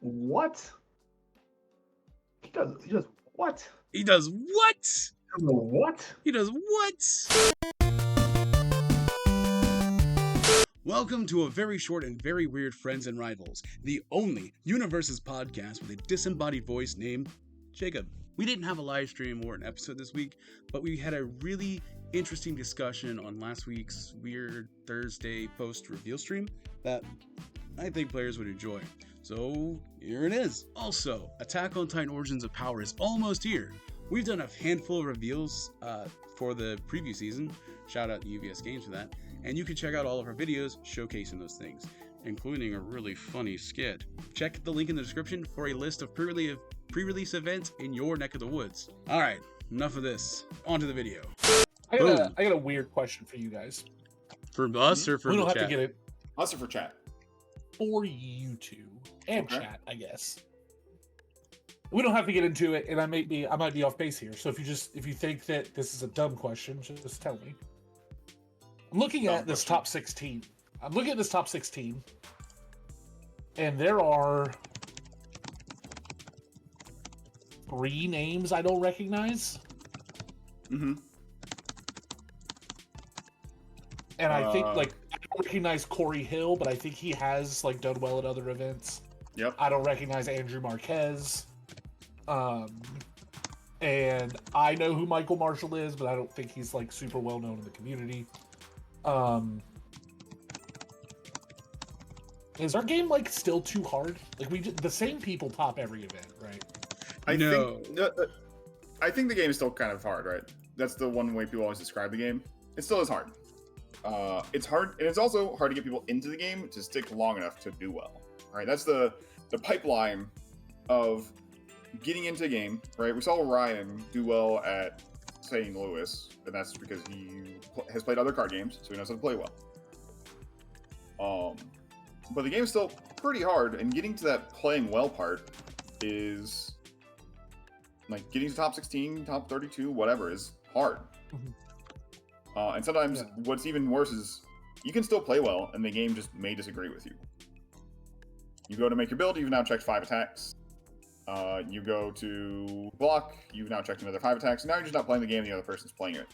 What? He does what? He does what? What? He does what? Welcome to a very short and very weird Friends and Rivals, the only Universes podcast with a disembodied voice named Jacob. We didn't have a live stream or an episode this week, but we had a really interesting discussion on last week's Weird Thursday post-reveal stream that I think players would enjoy. So here it is. Also, Attack on Titan Origins of Power is almost here. We've done a handful of reveals for the preview season. Shout out to UVS Games for that. And you can check out all of our videos showcasing those things, including a really funny skit. Check the link in the description for a list of pre-release events in your neck of the woods. All right, enough of this. On to the video. I got a weird question for you guys. For us or for we the don't have chat? to get it Us or for chat? for you two and Okay. chat, I guess. We don't have to get into it, and I might be off base here. So if you think that this is a dumb question, just tell me. I'm looking at this top 16. And there are 3 names I don't recognize. Mm-hmm. And I think I don't recognize Corey Hill, but I think he has done well at other events. Yep. I don't recognize Andrew Marquez. And I know who Michael Marshall is, but I don't think he's super well known in the community. Is our game still too hard? The same people top every event, right? I think the game is still kind of hard, right? That's the one way people always describe the game. It still is hard. It's hard, and it's also hard to get people into the game to stick long enough to do well. Right? That's the pipeline of getting into a game. Right? We saw Ryan do well at St. Louis, and that's because he has played other card games, so he knows how to play well. But the game is still pretty hard, and getting to that playing well part is getting to top 16, top 32, whatever is hard. And sometimes what's even worse is you can still play well, and the game just may disagree with you. You go to make your build, you've now checked 5 attacks. You go to block, you've now checked another 5 attacks, and now you're just not playing the game, the other person's playing it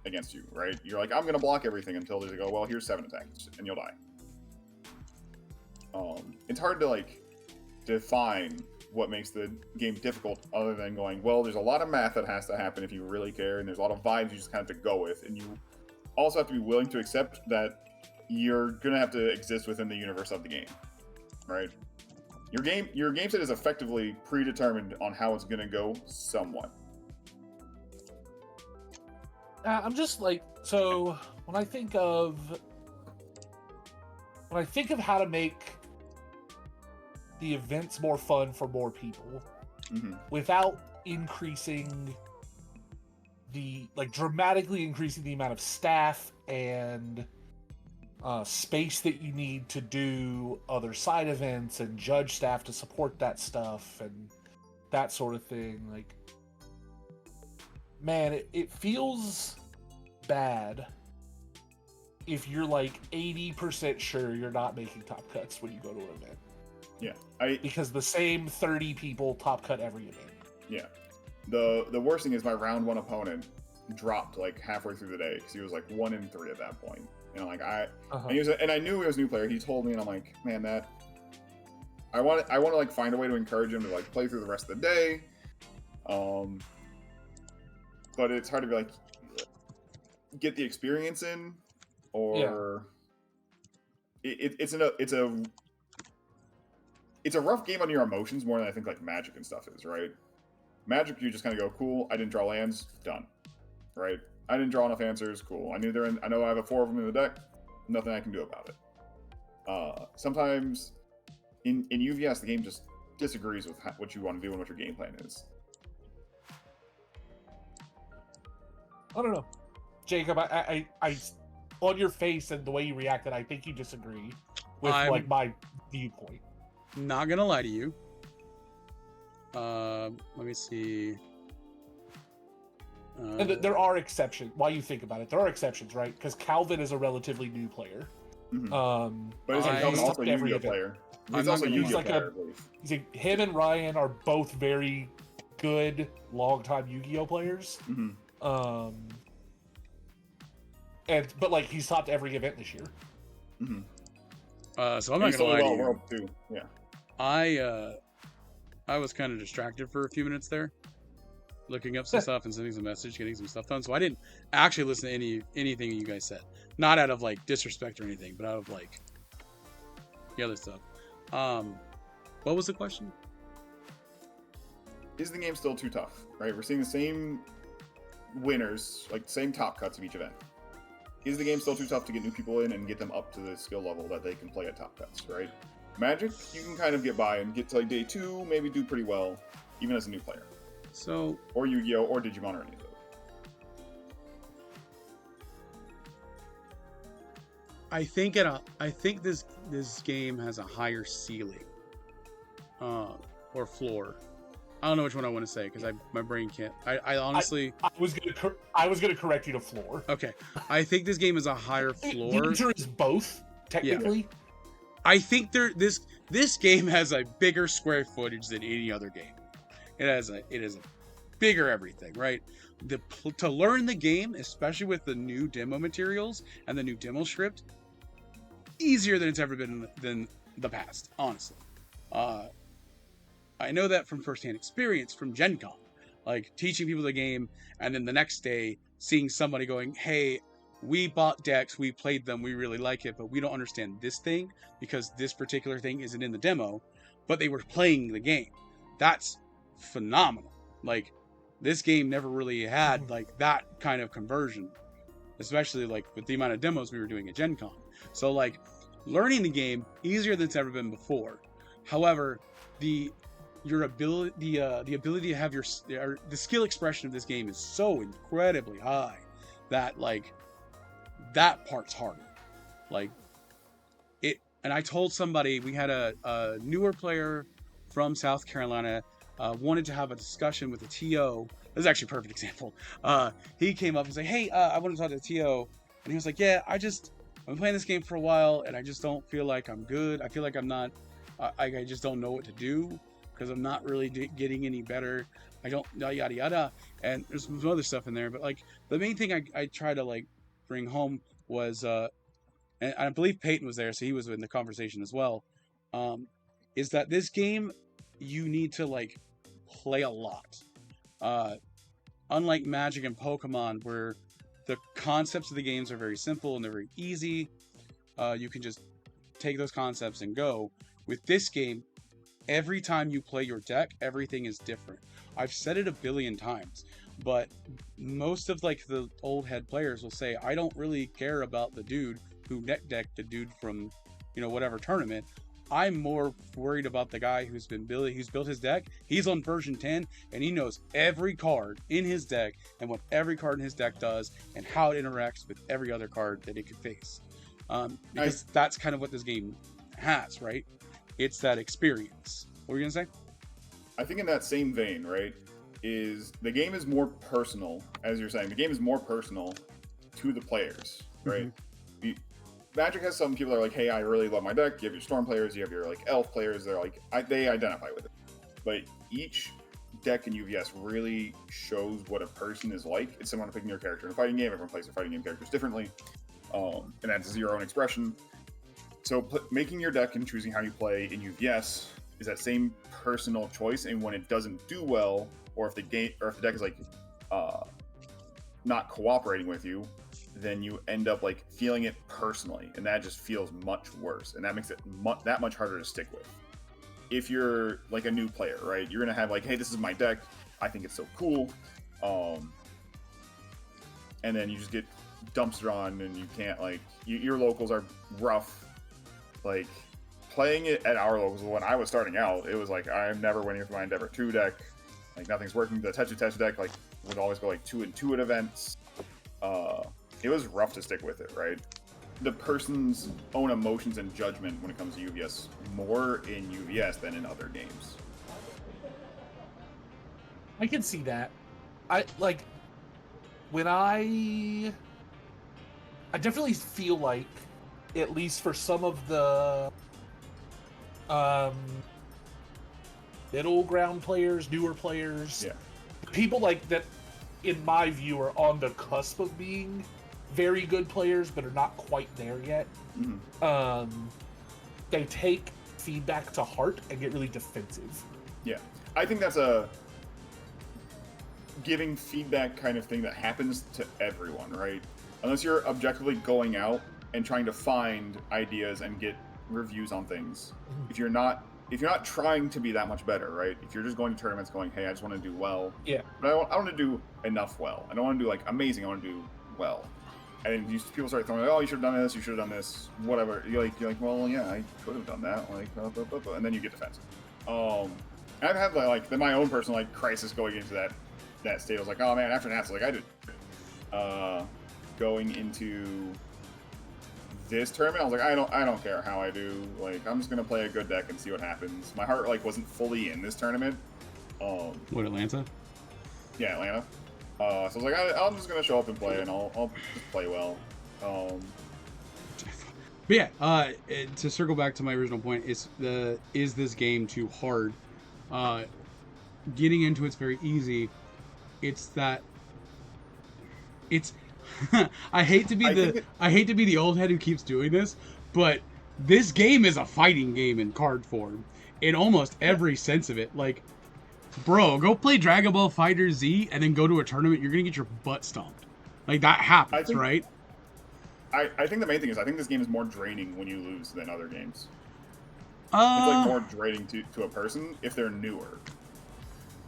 against you, right? You're like, I'm going to block everything until they go, well, here's 7 attacks, and you'll die. It's hard to define what makes the game difficult other than going, well, there's a lot of math that has to happen if you really care, and there's a lot of vibes you just kind of have to go with, and you also have to be willing to accept that you're going to have to exist within the universe of the game, right? Your game set is effectively predetermined on how it's going to go somewhat. I'm just so when I think of how to make the events more fun for more people without increasing dramatically increasing the amount of staff and space that you need to do other side events and judge staff to support that stuff and that sort of thing. Man, it feels bad if you're 80% sure you're not making top cuts when you go to an event. Yeah, because the same 30 people top cut every event. Yeah, the worst thing is my round 1 opponent dropped halfway through the day because he was 1-3 at that point. And and I knew he was a new player. He told me, and I'm like, man, that I want to find a way to encourage him to play through the rest of the day. But it's hard to be get the experience in, or it's a rough game on your emotions more than I think Magic and stuff is, right? Magic, you just kind of go, cool, I didn't draw lands, done, right? I didn't draw enough answers, cool. I know I have 4 of them in the deck, nothing I can do about it. Sometimes in UVS, the game just disagrees with what you want to do and what your game plan is. I don't know. Jacob, I on your face and the way you reacted, I think you disagree with my viewpoint. Not gonna lie to you. Let me see. And there are exceptions. While you think about it, there are exceptions, right? Because Calvin is a relatively new player. But isn't Calvin also a Yu-Gi-Oh player? He's not also a gonna Yu-Gi-Oh lie. player, I believe. Him and Ryan are both very good long-time Yu-Gi-Oh players. Mhm. But like he's topped every event this year. Mhm. So I'm And not he's gonna still lie to well you. world too. Yeah. I was kind of distracted for a few minutes there, looking up some stuff and sending some message, getting some stuff done. So I didn't actually listen to anything you guys said. Not out of like disrespect or anything, but out of like the other stuff. What was the question? Is the game still too tough? Right. We're seeing the same winners, like the same top cuts of each event. Is the game still too tough to get new people in and get them up to the skill level that they can play at top cuts? Right. Magic, you can kind of get by and get to like day 2, maybe do pretty well, even as a new player. So, Or Yu-Gi-Oh, or Digimon, or any of those. I think this game has a higher ceiling, or floor. I don't know which one I want to say because my brain can't. I honestly. I was gonna correct you to floor. Okay, I think this game is a higher floor. The answer is both, technically. I think this game has a bigger square footage than any other game. It is a bigger everything, right? To learn the game, especially with the new demo materials and the new demo script, easier than it's ever been than the past, honestly. I know that from firsthand experience from Gen Con, like teaching people the game, and then the next day seeing somebody going, "Hey, we bought decks, we played them, we really like it, but we don't understand this thing because this particular thing isn't in the demo," but they were playing the game. That's phenomenal. Like, this game never really had like that kind of conversion, especially like with the amount of demos we were doing at Gen Con. So like learning the game easier than it's ever been before. However, the ability to have the skill expression of this game is so incredibly high that like that part's harder. Like it, and I told somebody, we had a newer player from South Carolina wanted to have a discussion with a TO. This is actually a perfect example. He came up and said, "Hey, I want to talk to the TO," and he was like, "Yeah, I've been playing this game for a while, and I just don't feel like I'm good. I feel like I'm not. I just don't know what to do because I'm not really getting any better. I don't yada yada." And there's some other stuff in there, but like the main thing I try to like bring home was, and I believe Peyton was there, so he was in the conversation as well. Is that this game you need to like play a lot. Unlike Magic and Pokemon, where the concepts of the games are very simple and they're very easy, you can just take those concepts and go. With this game, every time you play your deck, everything is different. I've said it a billion times, but most of like the old head players will say, "I don't really care about the dude who decked the dude from, whatever tournament. I'm more worried about the guy who's built his deck. He's on version 10 and he knows every card in his deck and what every card in his deck does and how it interacts with every other card that it could face." Because that's kind of what this game has, right? It's that experience. What were you gonna say? I think in that same vein, right, is the game is more personal, as you're saying. The game is more personal to the players, right? Magic has some people that are like, "Hey, I really love my deck." You have your Storm players, you have your like Elf players. They're like, they identify with it. But each deck in UVS really shows what a person is like. It's someone picking your character in a fighting game. Everyone plays their fighting game characters differently, and that's your own expression. So making your deck and choosing how you play in UVS is that same personal choice. And when it doesn't do well, or if the deck is like not cooperating with you, then you end up like feeling it personally, and that just feels much worse, and that makes it that much harder to stick with. If you're like a new player, right, you're gonna have like, "Hey, this is my deck. I think it's so cool," and then you just get dumpster on, and you can't like your locals are rough. Like playing it at our locals when I was starting out, it was like I'm never winning with my Endeavor 2 deck. Like nothing's working. The Tetsu deck like would always go like 2-2 at events. It was rough to stick with it, right? The person's own emotions and judgment when it comes to UVS more in UVS than in other games. I can see that. I definitely feel like, at least for some of the Middle ground players, newer players, Yeah. people like that, in my view, are on the cusp of being very good players, but are not quite there yet. They take feedback to heart and get really defensive. Yeah, I think that's a giving feedback kind of thing that happens to everyone, right? Unless you're objectively going out and trying to find ideas and get reviews on things. If you're not trying to be that much better, right? If you're just going to tournaments going, hey, I just want to do well. Yeah. But I want to do enough well. I don't want to do like amazing. I want to do well. And then people start throwing, oh, you should have done this, you should have done this, whatever. You're like, well, yeah, I could have done that. Like, and then you get defensive. I've had like my own personal like crisis going into that state. I was like, oh man, after Nats, like I did. Going into this tournament, I was like, I don't care how I do. Like, I'm just gonna play a good deck and see what happens. My heart like wasn't fully in this tournament. What, Atlanta? Yeah, Atlanta. So I was like, I'm just gonna show up and play, and I'll just play well. But yeah, to circle back to my original point, is this game too hard? Getting into it's very easy. It's that it's I hate to be the old head who keeps doing this, but this game is a fighting game in card form in almost every sense of it. Like, bro, go play Dragon Ball Fighter Z and then go to a tournament, you're gonna get your butt stomped. Like, that happens, right? I think the main thing is I think this game is more draining when you lose than other games. It's like more draining to a person if they're newer.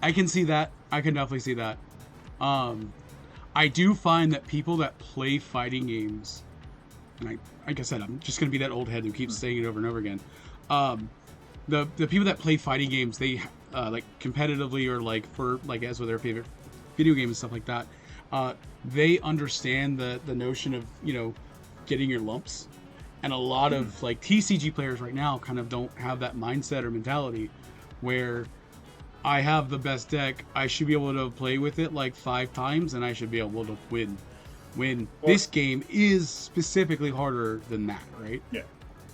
I can see that. I can definitely see that. I do find that people that play fighting games, and like I said, I'm just gonna be that old head who keeps saying it over and over again. The people that play fighting games, they like competitively or like for like as with their favorite video games and stuff like that, they understand the notion of, you know, getting your lumps. And a lot of like TCG players right now kind of don't have that mindset or mentality where I have the best deck, I should be able to play with it like 5 times and I should be able to win. When this game is specifically harder than that, right? Yeah.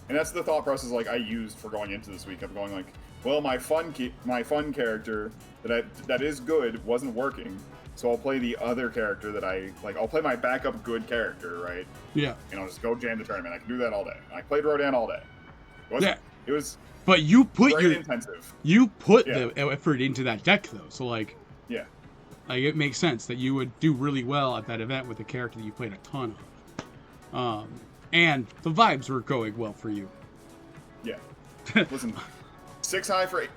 And that's the thought process like I used for going into this week. I'm going like, well, my fun character that is good wasn't working, so I'll play the other character that I'll play my backup good character, right? Yeah. And I'll just go jam the tournament. I can do that all day. I played Rodan all day. It was But you put intensive. You put the effort into that deck though, so like it makes sense that you would do really well at that event with a character that you played a ton of. And the vibes were going well for you. Yeah. Listen, 6 high for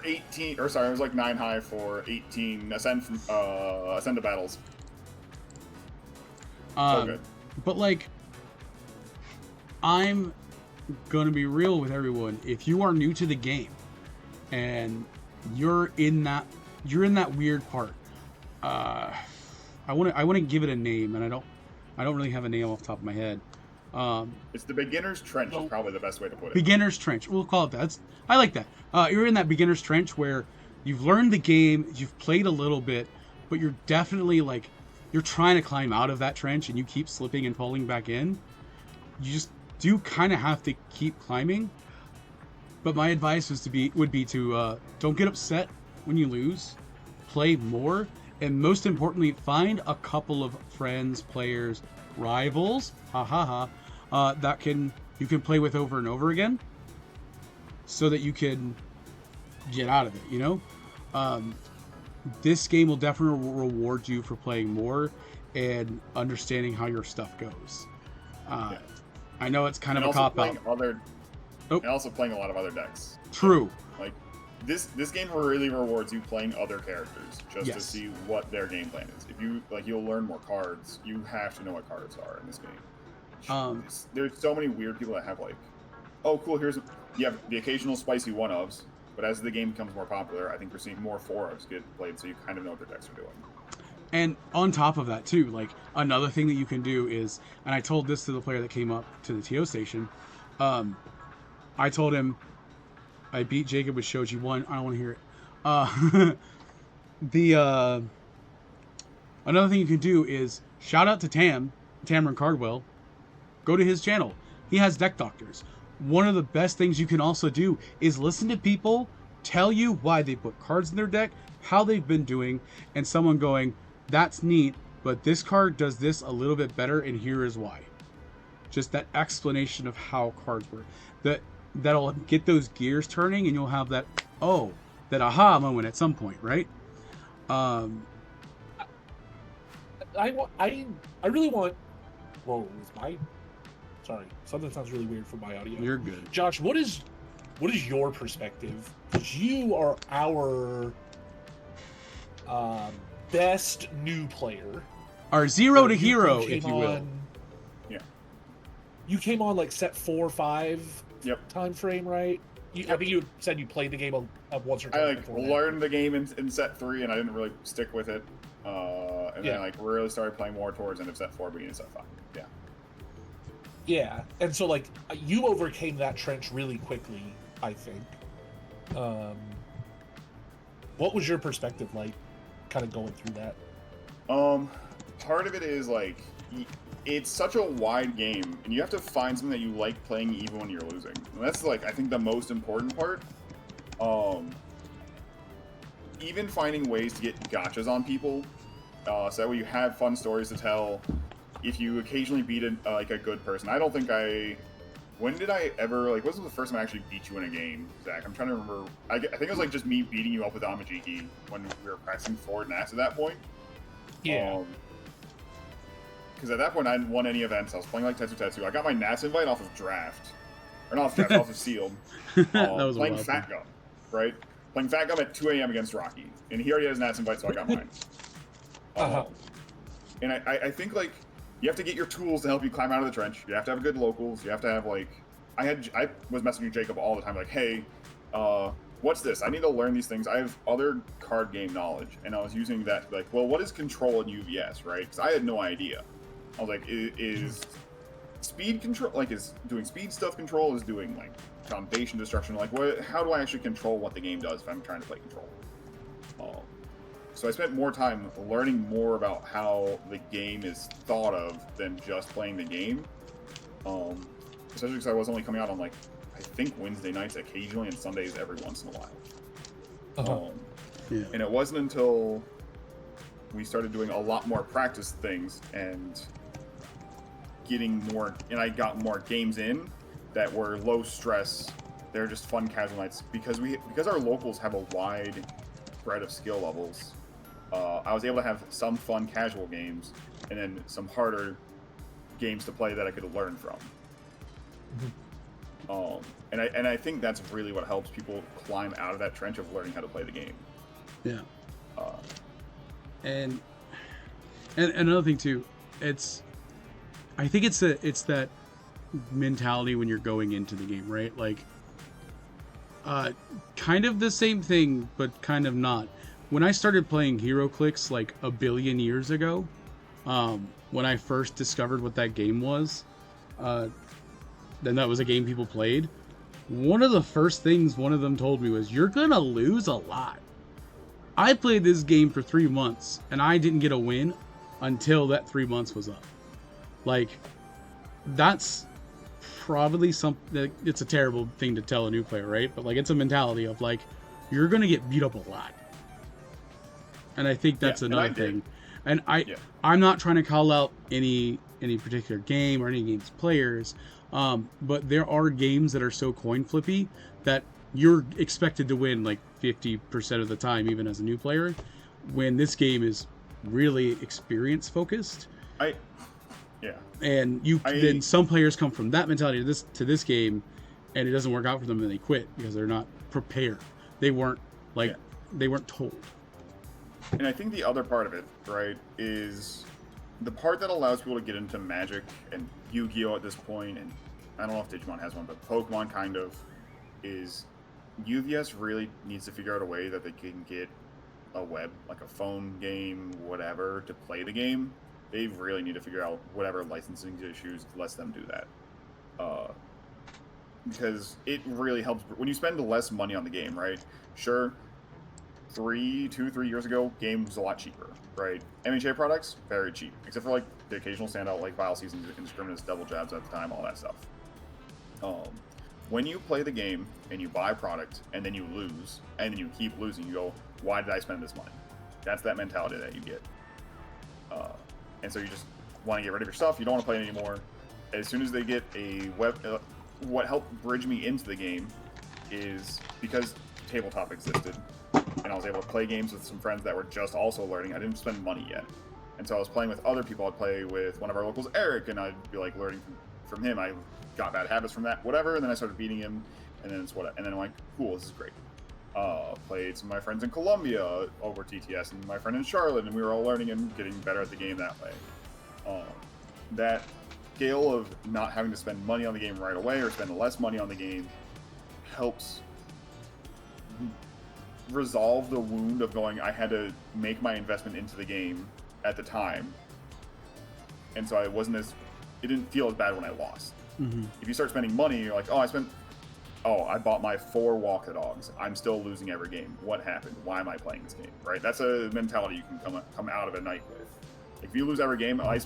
18, or sorry, it was like 9 high for 18 ascend to battles. So good. But like, I'm gonna be real with everyone. If you are new to the game and you're in that weird part, I want to give it a name, and I don't really have a name off the top of my head. It's the beginner's trench is probably the best way to put it. Beginner's trench. We'll call it that. I like that. You're in that beginner's trench where you've learned the game, you've played a little bit, but you're definitely like, you're trying to climb out of that trench and you keep slipping and falling back in. You just do kind of have to keep climbing. But my advice would be to don't get upset when you lose, play more, and most importantly, find a couple of friends, players, rivals, that you can play with over and over again, so that you can get out of it. You know, this game will definitely reward you for playing more and understanding how your stuff goes. I know it's kind of a cop out. And also playing a lot of other decks. True. Like this game really rewards you playing other characters just to see what their game plan is. If you you'll learn more cards. You have to know what cards are in this game. There's so many weird people that have like, oh cool, you have the occasional spicy one-ofs, but as the game becomes more popular, I think we're seeing more 4-ofs get played, so you kind of know what their decks are doing. And on top of that too, like another thing that you can do is, and I told this to the player that came up to the TO station, I told him I beat Jacob with Shoji 1. I don't want to hear it. Another thing you can do is shout out to Tamron Cardwell. Go to his channel. He has deck doctors. one of the best things you can also do is listen to people tell you why they put cards in their deck, how they've been doing, and someone going, that's neat, but this card does this a little bit better, and here is why. Just that explanation of how cards work. That'll get those gears turning, and you'll have that aha moment at some point, right? I really want. Whoa, sorry, something sounds really weird from my audio. You're good. Josh, what is your perspective? Because you are our best new player. Our zero to hero, if you will. Yeah. You came on like set 4 or 5 time frame, right? I think you said you played the game once or twice. I learned the game in set 3, and I didn't really stick with it. And then I really started playing more towards end of set 4, beginning of set 5. Yeah. Yeah, and so like you overcame that trench really quickly, I think. What was your perspective like, kind of going through that? Part of it is like it's such a wide game, and you have to find something that you like playing even when you're losing. And that's like I think the most important part. Even finding ways to get gotchas on people, so that way you have fun stories to tell. If you occasionally beat a good person, I don't think when did I ever what was the first time I actually beat you in a game, Zach? I'm trying to remember. I think it was like just me beating you up with Amajiki when we were practicing Forward Nats at that point. Yeah. Because at that point I hadn't won any events. I was playing like Tetsu. I got my Nats invite off of Draft, or not off Draft, off of Sealed. That was playing Fat Gum, right? Playing Fat Gum at 2 a.m. against Rocky, and he already has Nats invite, so I got mine. And I think like. You have to get your tools to help you climb out of the trench. You have to have good locals. You have to have I was messaging Jacob all the time like, hey, what's this? I need to learn these things. I have other card game knowledge, and I was using that to be like, well, what is control in UVS, right? Because I had no idea. I was like, is speed control is doing speed stuff control? Is doing like foundation destruction? Like, how do I actually control what the game does if I'm trying to play control? So I spent more time learning more about how the game is thought of than just playing the game. Especially because I was only coming out on I think Wednesday nights occasionally and Sundays every once in a while. And it wasn't until we started doing a lot more practice things and I got more games in that were low stress. They're just fun casual nights because our locals have a wide spread of skill levels. I was able to have some fun casual games and then some harder games to play that I could learn from. And I think that's really what helps people climb out of that trench of learning how to play the game. Yeah. And another thing too, I think it's that mentality when you're going into the game, right? Like, kind of the same thing, but kind of not. When I started playing HeroClix like a billion years ago, when I first discovered what that game was, then that was a game people played. One of the first things one of them told me was, you're gonna lose a lot. I played this game for 3 months and I didn't get a win until that 3 months was up. Like, that's probably something. It's a terrible thing to tell a new player, right? But like, it's a mentality of like, you're gonna get beat up a lot. And I think that's another thing. And I'm not trying to call out any particular game or any game's players, but there are games that are so coin flippy that you're expected to win like 50% of the time, even as a new player, when this game is really experience focused. And then some players come from that mentality to this game, and it doesn't work out for them, and they quit because they're not prepared. They weren't told. And I think the other part of it, right, is the part that allows people to get into Magic and Yu-Gi-Oh! At this point, and I don't know if Digimon has one, but Pokemon kind of, is UVS really needs to figure out a way that they can get a web, like a phone game, whatever, to play the game. They really need to figure out whatever licensing issues lets them do that. Because it really helps. When you spend less money on the game, right? Sure, 3 years ago, game was a lot cheaper, right? MHA products, very cheap. Except for like the occasional standout like Vile Seasons, Indiscriminate Double Jabs at the time, all that stuff. when you play the game and you buy a product and then you lose and then you keep losing, you go, why did I spend this money? That's that mentality that you get. And so you just want to get rid of your stuff. You don't want to play it anymore. As soon as they get a what helped bridge me into the game is because tabletop existed, and I was able to play games with some friends that were just also learning. I didn't spend money yet, and so I was playing with other people. I'd play with one of our locals, Eric, and I'd be like learning from him. I got bad habits from that, whatever, and then I started beating him, and then I'm like, cool, this is great. Played some of my friends in Colombia over TTS, and my friend in Charlotte, and we were all learning and getting better at the game that way. That scale of not having to spend money on the game right away or spend less money on the game helps resolve the wound of going, I had to make my investment into the game at the time, and so it didn't feel as bad when I lost. Mm-hmm. If you start spending money, you're like, I bought my 4 Walk the Dogs. I'm still losing every game. What happened? Why am I playing this game? Right? That's a mentality you can come out of a night with. If you lose every game, I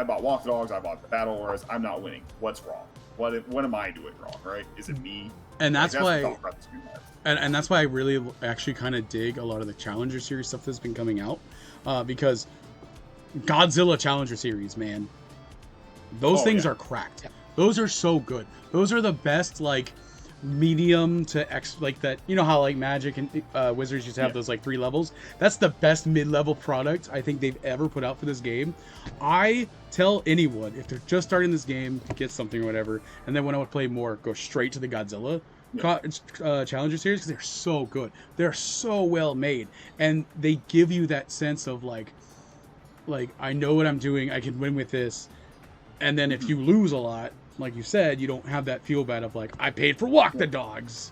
bought Walk the Dogs, I bought Battle Wars, I'm not winning. What's wrong? What am I doing wrong? Right? Is it me? And that's why. the thought process we have. And that's why I really actually kind of dig a lot of the Challenger Series stuff that's been coming out, because Godzilla Challenger Series, man, those things are cracked. Those are so good. Those are the best, like, medium to X, like that. You know how like Magic and Wizards used to have those like 3 levels. That's the best mid-level product I think they've ever put out for this game. I tell anyone if they're just starting this game, get something or whatever, and then when I would play more, go straight to the Godzilla Challenger Series, because they're so good. They're so well made, and they give you that sense of like I know what I'm doing. I can win with this. And then if you lose a lot, like you said, you don't have that feel bad of like, I paid for Walk the Dogs.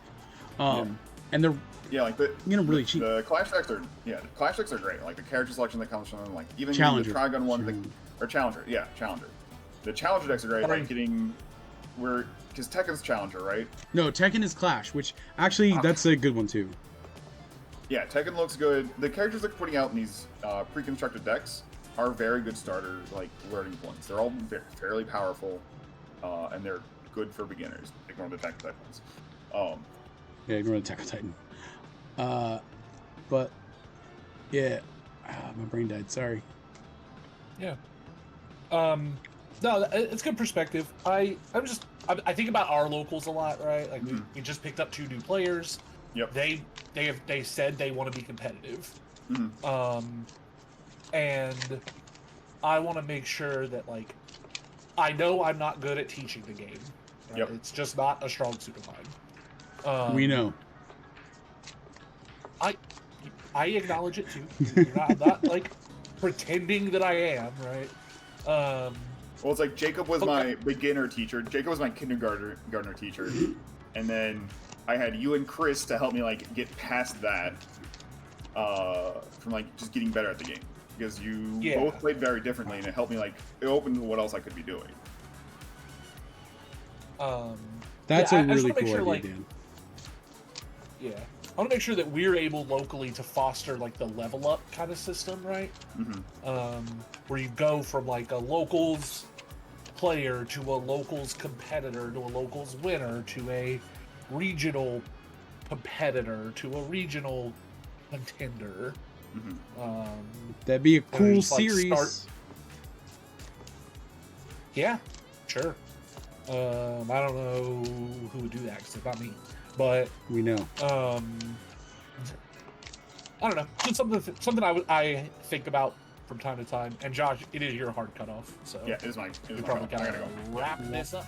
And they're really cheap. The Clash decks are great. Like the character selection that comes from them, like even Challenger. the Trigun one or Challenger. Yeah, Challenger. The Challenger decks are great. Like because Tekken's Challenger, right? No, Tekken is Clash, which actually that's a good one too. Yeah, Tekken looks good. The characters they're putting out in these pre-constructed decks are very good starter learning points. They're all fairly powerful, and they're good for beginners. Ignore the Attack on Titans. Yeah, ignore the Attack on Titan. But yeah, my brain died. Sorry. Yeah. No, it's good perspective. I think about our locals a lot, right? Like we just picked up 2 new players. Yep. They said they want to be competitive. And I want to make sure that, like, I know I'm not good at teaching the game. Right? Yep. It's just not a strong suit of mine. We know. I acknowledge it too. I'm not like pretending that I am, right? Well, it's like Jacob was my beginner teacher. Jacob was my kindergartner teacher, and then I had you and Chris to help me like get past that, from like just getting better at the game. Because you both played very differently, and it helped me, like, it opened what else I could be doing. That's a really cool idea, like, Dan. Yeah. I want to make sure that we're able locally to foster, like, the level up kind of system, right? Where you go from, like, a locals player to a locals competitor to a locals winner to a regional competitor to a regional contender. That'd be a cool just, like, series. Yeah, sure. I don't know who would do that because it's not me, but We know. I don't know. Just something I think about from time to time. And Josh, it is your hard cutoff, so Yeah, it is mine. we probably I gotta gotta go. wrap this up.